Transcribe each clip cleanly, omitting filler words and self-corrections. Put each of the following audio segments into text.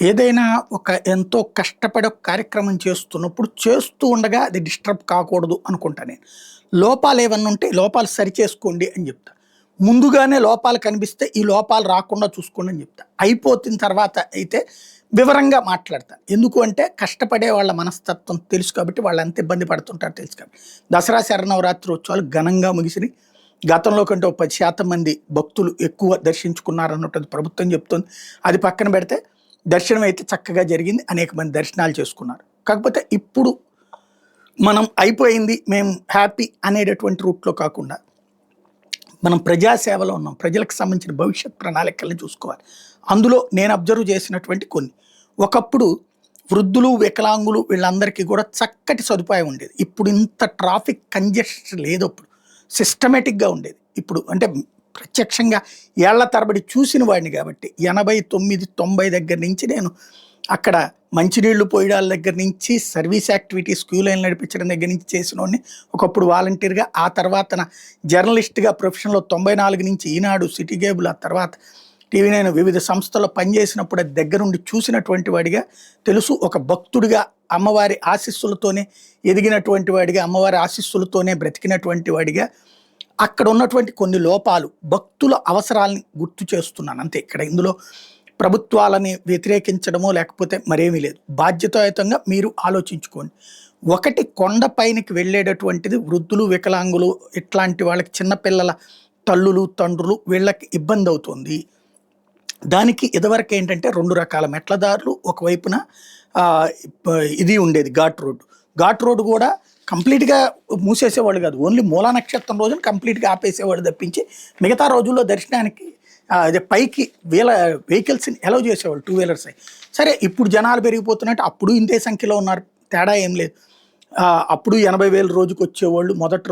ఏదైనా ఒక ఎంతో కష్టపడి ఒక కార్యక్రమం చేస్తున్నప్పుడు చేస్తూ ఉండగా అది డిస్టర్బ్ కాకూడదు అనుకుంటా నేను. లోపాలు ఏమన్నా ఉంటే ఈ లోపాలు సరిచేసుకోండి అని చెప్తా. ముందుగానే లోపాలు కనిపిస్తే ఈ లోపాలు రాకుండా చూసుకోండి అని చెప్తా. అయిపోతున్న తర్వాత అయితే వివరంగా మాట్లాడతా. ఎందుకు అంటే కష్టపడే వాళ్ళ మనస్తత్వం తెలుసు కాబట్టి వాళ్ళు ఎంత ఇబ్బంది పడుతుంటారో తెలుసు కాబట్టి. దసరా శరన్నవరాత్రి ఉత్సవాలు ఘనంగా ముగిసినాయి. గతంలో కంటే ఒక 10% మంది భక్తులు ఎక్కువ దర్శించుకున్నారన్నట్టు ప్రభుత్వం చెప్తుంది. అది పక్కన పెడితే దర్శనం అయితే చక్కగా జరిగింది. అనేక మంది దర్శనాలు చేసుకున్నారు. కాకపోతే ఇప్పుడు మనం అయిపోయింది, మేము హ్యాపీ అనేటటువంటి రూట్‌లో కాకుండా, మనం ప్రజాసేవలో ఉన్నాం. ప్రజలకు సంబంధించిన భవిష్యత్ ప్రణాళికల్ని చూసుకోవాలి. అందులో నేను అబ్జర్వ్ చేసినటువంటి కొన్ని. ఒకప్పుడు వృద్ధులు, వికలాంగులు వీళ్ళందరికీ కూడా చక్కటి సదుపాయం ఉండేది. ఇప్పుడు ఇంత ట్రాఫిక్ కంజెషన్ లేదప్పుడు. సిస్టమేటిక్‌గా ఉండేది. ఇప్పుడు అంటే ప్రత్యక్షంగా ఏళ్ల తరబడి చూసిన వాడిని కాబట్టి 89, 90 దగ్గర నుంచి నేను అక్కడ మంచినీళ్లు పోయడాల దగ్గర నుంచి సర్వీస్ యాక్టివిటీస్ క్యూ లైన్ నడిపించడం దగ్గర నుంచి చేసినోడిని. ఒకప్పుడు వాలంటీర్‌గా, ఆ తర్వాతన జర్నలిస్ట్‌గా ప్రొఫెషన్‌లో 94 నుంచి ఈనాడు, సిటీ కేబుల్, ఆ తర్వాత టీవీ9 వివిధ సంస్థల్లో పనిచేసినప్పుడు అది దగ్గరుండి చూసినటువంటి వాడిగా తెలుసు. ఒక భక్తుడిగా అమ్మవారి ఆశీస్సులతోనే ఎదిగినటువంటి వాడిగా, అమ్మవారి ఆశీస్సులతోనే బ్రతికినటువంటి వాడిగా అక్కడ ఉన్నటువంటి కొన్ని లోపాలు భక్తుల అవసరాలని గుర్తు చేస్తున్నాను అంతే. ఇక్కడ ఇందులో ప్రభుత్వాలని వ్యతిరేకించడమో లేకపోతే మరేమీ లేదు. బాధ్యతాయుతంగా మీరు ఆలోచించుకోండి. ఒకటి, కొండ పైనకి వెళ్ళేటటువంటిది వృద్ధులు, వికలాంగులు ఇట్లాంటి వాళ్ళకి, చిన్నపిల్లల తల్లులు, తండ్రులు వీళ్ళకి ఇబ్బంది అవుతుంది. దానికి ఇదివరకు ఏంటంటే 2 రకాల మెట్ల దారులు, ఒకవైపున ఇది ఉండేది ఘాట్ రోడ్డు. ఘాట్ రోడ్డు కూడా కంప్లీట్‌గా మూసేసేవాళ్ళు కాదు. ఓన్లీ మూలా నక్షత్రం రోజున కంప్లీట్‌గా ఆపేసేవాళ్ళు తప్పించి మిగతా రోజుల్లో దర్శనానికి అదే పైకి వెహికల్స్‌ని అలౌ చేసేవాళ్ళు, 2 వీలర్స్ అయి. సరే, ఇప్పుడు జనాలు పెరిగిపోతున్నట్టు అప్పుడు ఇంతే సంఖ్యలో ఉన్నారు. తేడా ఏం లేదు. అప్పుడు 80,000 రోజుకి వచ్చేవాళ్ళు. మొదటి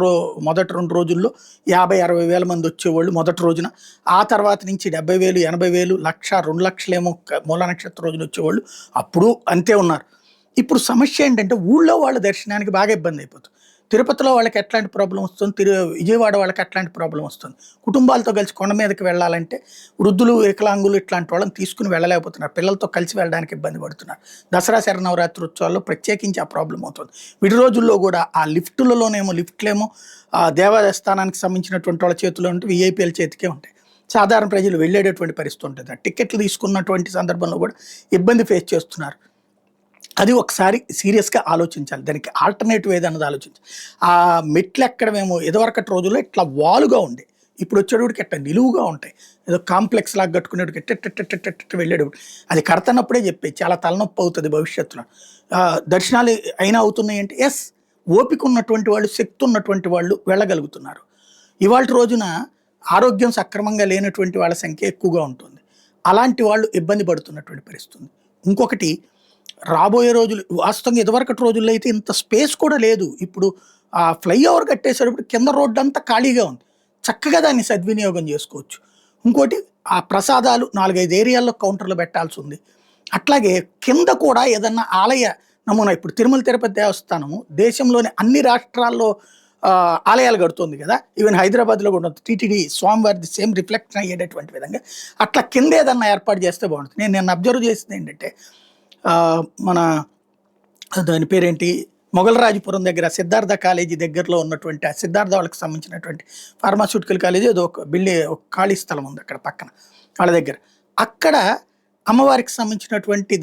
2 రోజుల్లో 50,000-60,000 మంది వచ్చేవాళ్ళు మొదటి రోజున. ఆ తర్వాత నుంచి 70,000, 80,000, 1,00,000, 2,00,000 మూలా నక్షత్రం రోజున వచ్చేవాళ్ళు. అప్పుడు అంతే ఉన్నారు. ఇప్పుడు సమస్య ఏంటంటే ఊళ్ళో వాళ్ళ దర్శనానికి బాగా ఇబ్బంది అయిపోతుంది. తిరుపతిలో వాళ్ళకి ఎట్లాంటి ప్రాబ్లం వస్తుంది, విజయవాడ వాళ్ళకి అట్లాంటి ప్రాబ్లం వస్తుంది. కుటుంబాలతో కలిసి కొండ మీదకి వెళ్ళాలంటే వృద్ధులు, వికలాంగులు ఇట్లాంటి వాళ్ళని తీసుకుని వెళ్ళలేకపోతున్నారు. పిల్లలతో కలిసి వెళ్ళడానికి ఇబ్బంది పడుతున్నారు. దసరా శరన్నవరాత్రి ఉత్సవాల్లో ప్రత్యేకించి ఆ ప్రాబ్లం అవుతుంది. విడి రోజుల్లో కూడా ఆ లిఫ్ట్లేమో దేవస్థానానికి సంబంధించినటువంటి వాళ్ళ చేతిలో ఉంటే విఐపీఎల్ చేతికే ఉంటాయి. సాధారణ ప్రజలు వెళ్ళేటటువంటి పరిస్థితి ఉంటుంది. టికెట్లు తీసుకున్నటువంటి సందర్భంలో కూడా ఇబ్బంది ఫేస్ చేస్తున్నారు. అది ఒకసారి సీరియస్‌గా ఆలోచించాలి. దానికి ఆల్టర్నేటివ్ ఏదన్నది ఆలోచించాలి. ఆ మెట్లు ఎక్కడమేమో ఇదివరకటి రోజుల్లో ఇట్లా వాలుగా ఉండే. ఇప్పుడు వచ్చేటప్పటికి ఇట్లా నిలువుగా ఉంటాయి. ఏదో కాంప్లెక్స్ లాగా కట్టుకునేటికి ఎట్టెట్టెట్టెట్టెట్ట వెళ్ళేటప్పుడు అది కడతన్నప్పుడే చెప్పేది చాలా తలనొప్పి అవుతుంది భవిష్యత్తులో. దర్శనాలు అయినా అవుతున్నాయి అంటే యెస్, ఓపిక ఉన్నటువంటి వాళ్ళు, శక్తి ఉన్నటువంటి వాళ్ళు వెళ్ళగలుగుతున్నారు. ఇవాల్టి రోజున ఆరోగ్యం సక్రమంగా లేనటువంటి వాళ్ళ సంఖ్య ఎక్కువగా ఉంటుంది. అలాంటి వాళ్ళు ఇబ్బంది పడుతున్నటువంటి పరిస్థితి ఉంది. ఇంకొకటి, రాబోయే రోజులు వాస్తవంగా ఇదివరకటి రోజుల్లో అయితే ఇంత స్పేస్ కూడా లేదు. ఇప్పుడు ఆ ఫ్లైఓవర్ కట్టేసేటప్పుడు కింద రోడ్డు అంతా ఖాళీగా ఉంది. చక్కగా దాన్ని సద్వినియోగం చేసుకోవచ్చు. ఇంకోటి, ఆ ప్రసాదాలు 4, 5 ఏరియాల్లో కౌంటర్లు పెట్టాల్సి ఉంది. అట్లాగే కింద కూడా ఏదన్నా ఆలయ నమూనా, ఇప్పుడు తిరుమల తిరుపతి దేవస్థానము దేశంలోని అన్ని రాష్ట్రాల్లో ఆలయాలు కడుతుంది కదా. ఈవెన్ హైదరాబాద్లో కూడా టీటీడీ స్వామివారిది సేమ్ రిఫ్లెక్షన్ అయ్యేటటువంటి విధంగా అట్లా కింద ఏదన్నా ఏర్పాటు చేస్తే బాగుంటుంది. నేను అబ్జర్వ్ చేసింది ఏంటంటే మన దాని పేరేంటి, మొగలరాజపురం దగ్గర సిద్ధార్థ కాలేజీ దగ్గరలో ఉన్నటువంటి ఆ సిద్ధార్థ వాళ్ళకి సంబంధించినటువంటి ఫార్మాస్యూటికల్ కాలేజీ ఏదో ఒక ఒక ఖాళీ స్థలం ఉంది అక్కడ పక్కన వాళ్ళ దగ్గర. అక్కడ అమ్మవారికి సంబంధించినటువంటి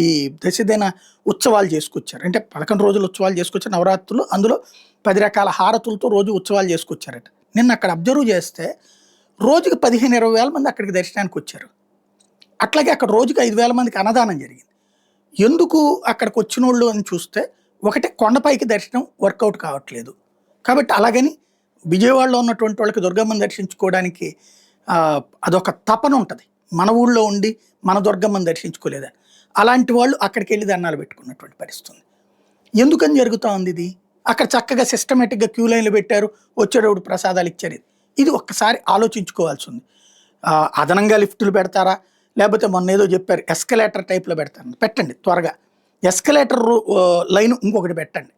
ఈ దశదిన ఉత్సవాలు చేసుకొచ్చారు. అంటే 11 రోజులు ఉత్సవాలు చేసుకొచ్చారు నవరాత్రులు. అందులో 10 రకాల హారతులతో రోజు ఉత్సవాలు చేసుకొచ్చారట. నిన్న అక్కడ అబ్జర్వ్ చేస్తే రోజుకి 15,000-20,000 మంది అక్కడికి దర్శనానికి వచ్చారు. అట్లాగే అక్కడ రోజుకి 5,000 మందికి అన్నదానం జరిగింది. ఎందుకు అక్కడికి వచ్చినోళ్ళు అని చూస్తే, ఒకటి, కొండపైకి దర్శనం వర్కౌట్ కావట్లేదు. కాబట్టి అలాగని విజయవాడలో ఉన్నటువంటి వాళ్ళకి దుర్గమ్మని దర్శించుకోవడానికి అదొక తపన ఉంటుంది. మన ఊళ్ళో ఉండి మన దుర్గమ్మని దర్శించుకోలేదని. అలాంటి వాళ్ళు అక్కడికి వెళ్ళి దండాలు పెట్టుకున్నటువంటి పరిస్థితి. ఎందుకని జరుగుతూ ఉంది ఇది? అక్కడ చక్కగా సిస్టమేటిక్‌గా క్యూ లైన్లు పెట్టారు, వచ్చేటప్పుడు ప్రసాదాలు ఇచ్చారు. ఇది ఒక్కసారి ఆలోచించుకోవాల్సి ఉంది. అదనంగా లిఫ్టులు పెడతారా, లేకపోతే మొన్న ఏదో చెప్పారు ఎస్కలేటర్ టైప్‌లో పెడతారు. పెట్టండి త్వరగా. ఎస్కలేటర్ లైన్ ఇంకొకటి పెట్టండి.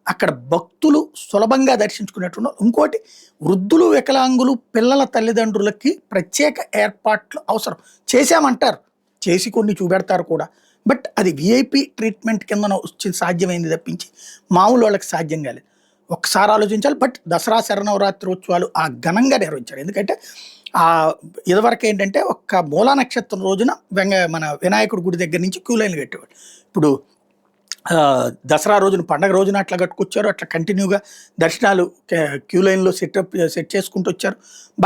అక్కడ భక్తులు సులభంగా దర్శించుకునేటువంటి. ఇంకోటి, వృద్ధులు, వికలాంగులు, పిల్లల తల్లిదండ్రులకి ప్రత్యేక ఏర్పాట్లు అవసరం. చేశామంటారు, చేసి కొన్ని చూపెడతారు కూడా. బట్ అది విఐపి ట్రీట్మెంట్ కింద వచ్చి సాధ్యమైంది తప్పించి మామూలు వాళ్ళకి సాధ్యం కాలేదు. ఒక్కసారి ఆలోచించాలి. బట్ దసరా శరన్నవరాత్రి ఉత్సవాలు ఆ ఘనంగా నిర్వహించారు. ఎందుకంటే ఇదివరకు ఏంటంటే ఒక్క మూలా నక్షత్రం రోజున మన వినాయకుడి గుడి దగ్గర నుంచి క్యూ లైన్లు కట్టేవాడు. ఇప్పుడు దసరా రోజున పండగ రోజున అట్లా కట్టుకొచ్చారు. అట్లా కంటిన్యూగా దర్శనాలు క్యూ లైన్లో సెట్ చేసుకుంటూ వచ్చారు.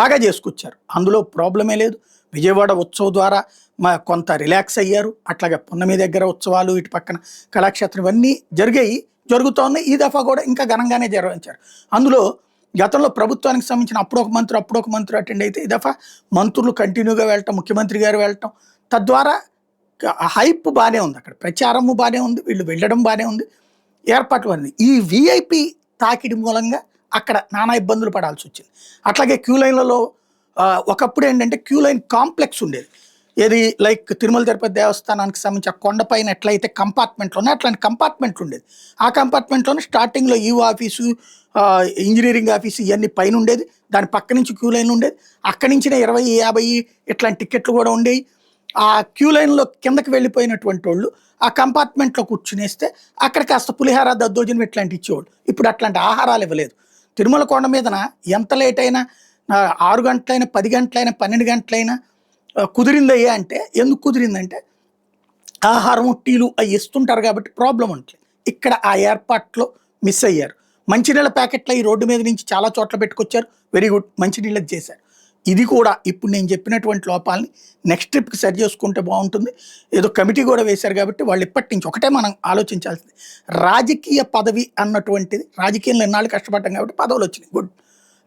బాగా చేసుకొచ్చారు. అందులో ప్రాబ్లమే లేదు. విజయవాడ ఉత్సవం ద్వారా కొంత రిలాక్స్ అయ్యారు. అట్లాగే పున్నమి దగ్గర ఉత్సవాలు, ఇటు పక్కన కళాక్షేత్రం ఇవన్నీ జరుగుతూ ఉన్నాయి. ఈ దఫా కూడా ఇంకా ఘనంగానే నిర్వహించారు. అందులో గతంలో ప్రభుత్వానికి సంబంధించిన అప్పుడు ఒక మంత్రి అటెండ్ అయితే, ఈ దఫా మంత్రులు కంటిన్యూగా వెళ్ళటం, ముఖ్యమంత్రి గారు వెళ్ళటం, తద్వారా హైప్ బాగానే ఉంది. అక్కడ ప్రచారము బాగానే ఉంది, వీళ్ళు వెళ్ళడం బాగానే ఉంది, ఏర్పాట్లు ఉంది. ఈ విఐపి తాకిడి మూలంగా అక్కడ నానా ఇబ్బందులు పడాల్సి వచ్చింది. అట్లాగే క్యూ లైన్లలో ఒకప్పుడు ఏంటంటే క్యూ లైన్ కాంప్లెక్స్ ఉండేది. ఏది లైక్ తిరుమల తిరుపతి దేవస్థానానికి సంబంధించి ఆ కొండపైన ఎట్లయితే కంపార్ట్మెంట్లు ఉన్నాయి అట్లాంటి కంపార్ట్మెంట్లు ఉండేది. ఆ కంపార్ట్మెంట్లోనే స్టార్టింగ్లో ఈఓ ఆఫీసు, ఇంజనీరింగ్ ఆఫీసు ఇవన్నీ పైన ఉండేది. దాని పక్క నుంచి క్యూ లైన్ ఉండేది. అక్కడి నుంచి 20, 50 ఇట్లాంటి టికెట్లు కూడా ఉండేవి. ఆ క్యూ లైన్లో కిందకి వెళ్ళిపోయినటువంటి వాళ్ళు ఆ కంపార్ట్మెంట్లో కూర్చునేస్తే అక్కడ కాస్త పులిహార, దద్దోజనం ఇట్లాంటి ఇచ్చేవాళ్ళు. ఇప్పుడు అట్లాంటి ఆహారాలు ఇవ్వలేదు. తిరుమల కొండ మీదన ఎంత లేట్ అయినా 6 గంటలైనా, 10 గంటలైనా, 12 గంటలైనా కుదిరిందయ్యా అంటే, ఎందుకు కుదిరిందంటే ఆహారం, టీలు అవి ఇస్తుంటారు కాబట్టి ప్రాబ్లం ఉంటుంది. ఇక్కడ ఆ ఏర్పాట్లో మిస్ అయ్యారు. మంచినీళ్ళ ప్యాకెట్లు ఈ రోడ్డు మీద నుంచి చాలా చోట్ల పెట్టుకొచ్చారు. వెరీ గుడ్, మంచినీళ్ళకి చేశారు. ఇది కూడా ఇప్పుడు నేను చెప్పినటువంటి లోపాలని నెక్స్ట్ ట్రిప్కి సరి చేసుకుంటే బాగుంటుంది. ఏదో కమిటీ కూడా వేశారు కాబట్టి వాళ్ళు ఇప్పటి నుంచి ఒకటే మనం ఆలోచించాల్సింది, రాజకీయ పదవి అన్నటువంటిది, రాజకీయంలో ఎన్నాళ్ళు కష్టపడ్డాం కాబట్టి పదవులు వచ్చినాయి, good.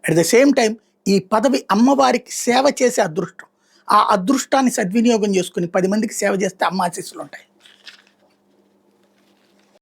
At the same time ఈ పదవి అమ్మవారికి సేవ చేసే అదృష్టం. ఆ అదృష్టాన్ని సద్వినియోగం చేసుకుని 10 మందికి సేవ చేస్తే అమ్మ ఆశీస్సులు ఉంటాయి.